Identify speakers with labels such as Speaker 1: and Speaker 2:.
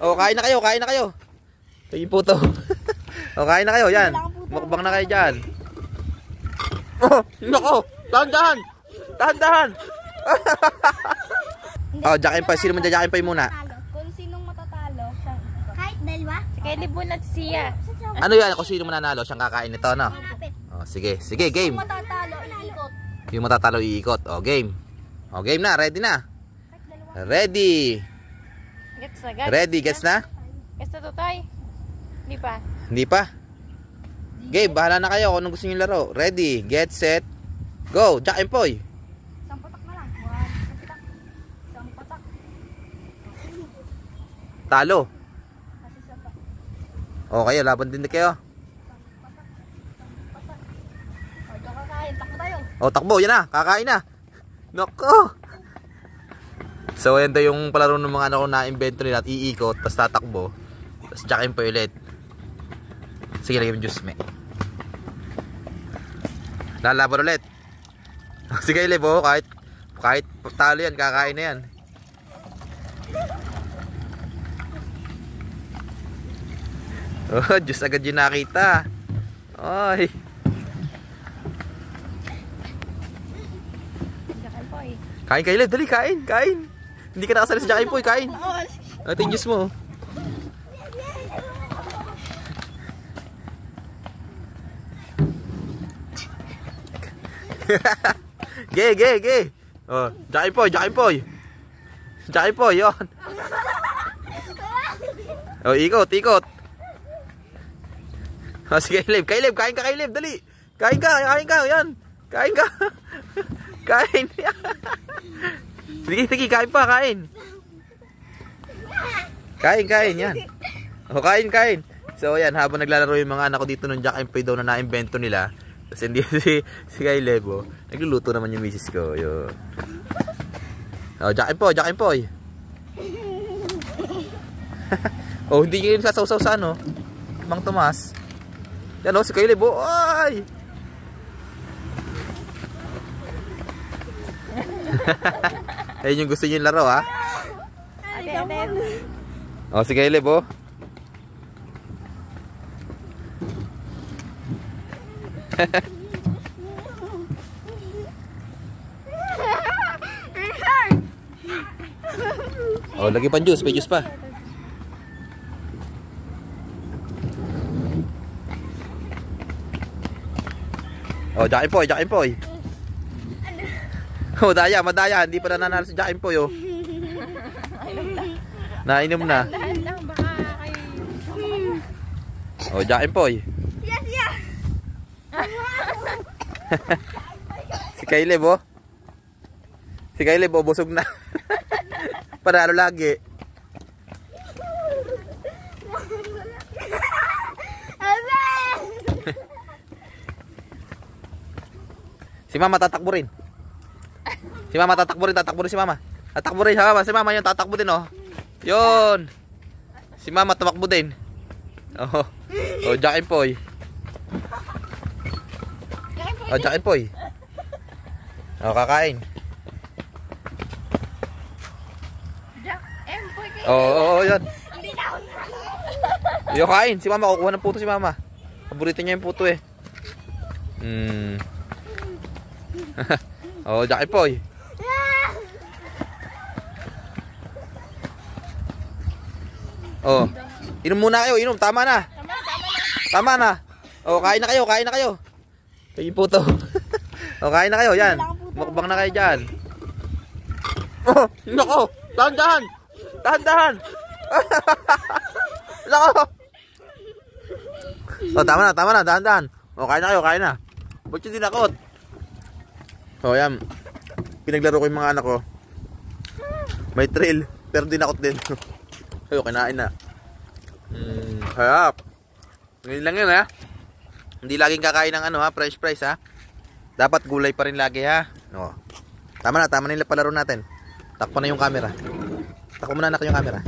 Speaker 1: Oh, kain na kayo, kain na kayo. Ito yung puto. Oh, kain na kayo, yan. Mukbang na kayo dyan. Oh, nako. Dahan-dahan. Dahan-dahan. Oh, Jack and Poy. Sino man Jack and Poy muna?
Speaker 2: Kung sinong matatalo, siya. Kahit dalawa? Si Kelly Boon at siya.
Speaker 1: Ano yan? Kung sino mananalo, siyang kakain nito, no? Oh, sige. Sige, game.
Speaker 2: Yung matatalo, iikot.
Speaker 1: Yung matatalo, iikot. Oh, game. Oh, game na. Ready na. Ready.
Speaker 2: Gets na,
Speaker 1: Ready. Gets na?
Speaker 2: Gets na to, Toy? Hindi pa.
Speaker 1: Hindi pa? Game, bahala na kayo kung anong gusto nyo laro. Ready, get, set, go. Jack and Poy.
Speaker 2: Isang patak na lang. Isang patak.
Speaker 1: Talo. O kayo, laban din kayo.
Speaker 2: O, ito kakain. Takbo tayo.
Speaker 1: O, takbo, yan na. Kakain na. Nako. So, yan daw yung palaro ng mga anak ko na-invento nila at iikot, tapos tatakbo. Tapos Jack and Poy ulit. Sige, lagyan mo juice, me. Lalaban ulit. Sige, Lebo, kahit talo yan, kakain na yan. Oh, juice agad yung nakita. Oy.
Speaker 2: Jack and Poy.
Speaker 1: Kain kayo, dali, kain, kain. Hindi ka nakasali sa Jack and Poy, kain. Ito yung juice mo. Ge. Oh, Jack and Poy. Jack and Poy, yun. Oh, ikot. Oh, sige, Kailib, kain ka, Kailib, dali. Kain ka, yan. Kain ka. Kain. Sige, kain pa, kain. Kain, yan. Oh, kain. So, yan, habang naglalaro yung mga anak ko dito ng Jack and Poy daw na na-invento nila. Kasi hindi si Kailebo, nagluluto naman yung misis ko. Yun. Oh, Jack and Poy. Oh, hindi kayo sasaw-saw sa ano, Mang Tomas. Yan o, si Kailebo. Ay! Ayun yung gusto nyo yung laro, ha? Oh, si Kailebo. Oh, lagi pa juice, may juice pa. Oh, Jack and Poy. Oh, madaya, hindi pa nananalo si Jack and Poy, oh. Nainom na. Oh, Jack and Poy.
Speaker 2: Yes.
Speaker 1: Si Kailib, oh. Si Kailib, oh, busog na. Panalo lagi. Si Mama tatakbo rin. Tatakbo rin si Mama. Tatakbo rin, ha? Si Mama yun, tatakbo din, oh. Yun. Si Mama tumakbo din. Oh. Oh, Jack and Poy. Oh, Jack and Poy. Oh, kakain.
Speaker 2: Jack and Poy kayo.
Speaker 1: Oh, yan.
Speaker 2: Hindi na ako.
Speaker 1: Yo, kain. Si Mama, kukuha ng puto si Mama. Paborito niya yung puto, eh. Oh, Jack and Poy. Oh. Inom muna kayo, inom. Tama na. Oh, kain na kayo. Ito yung puto. Oh, kain na kayo, yan. Mukbang na kayo dyan. Oh, nako. Dahan-dahan. Nako. Oh, tama na, dahan-dahan. Oh, kain na. Ba't yung dinakot? Oh, yan. Pinaglaro ko yung mga anak ko. May thrill, pero dinakot din. Ayo, kinain na. Harap. Ngayon lang yun, ha. Hindi laging kakain ng ano, ha, fresh fries, ha. Dapat gulay pa rin lagi, ha. No. Tama na yung palaro natin. Takpan na yung camera. Takpan mo na anak yung camera.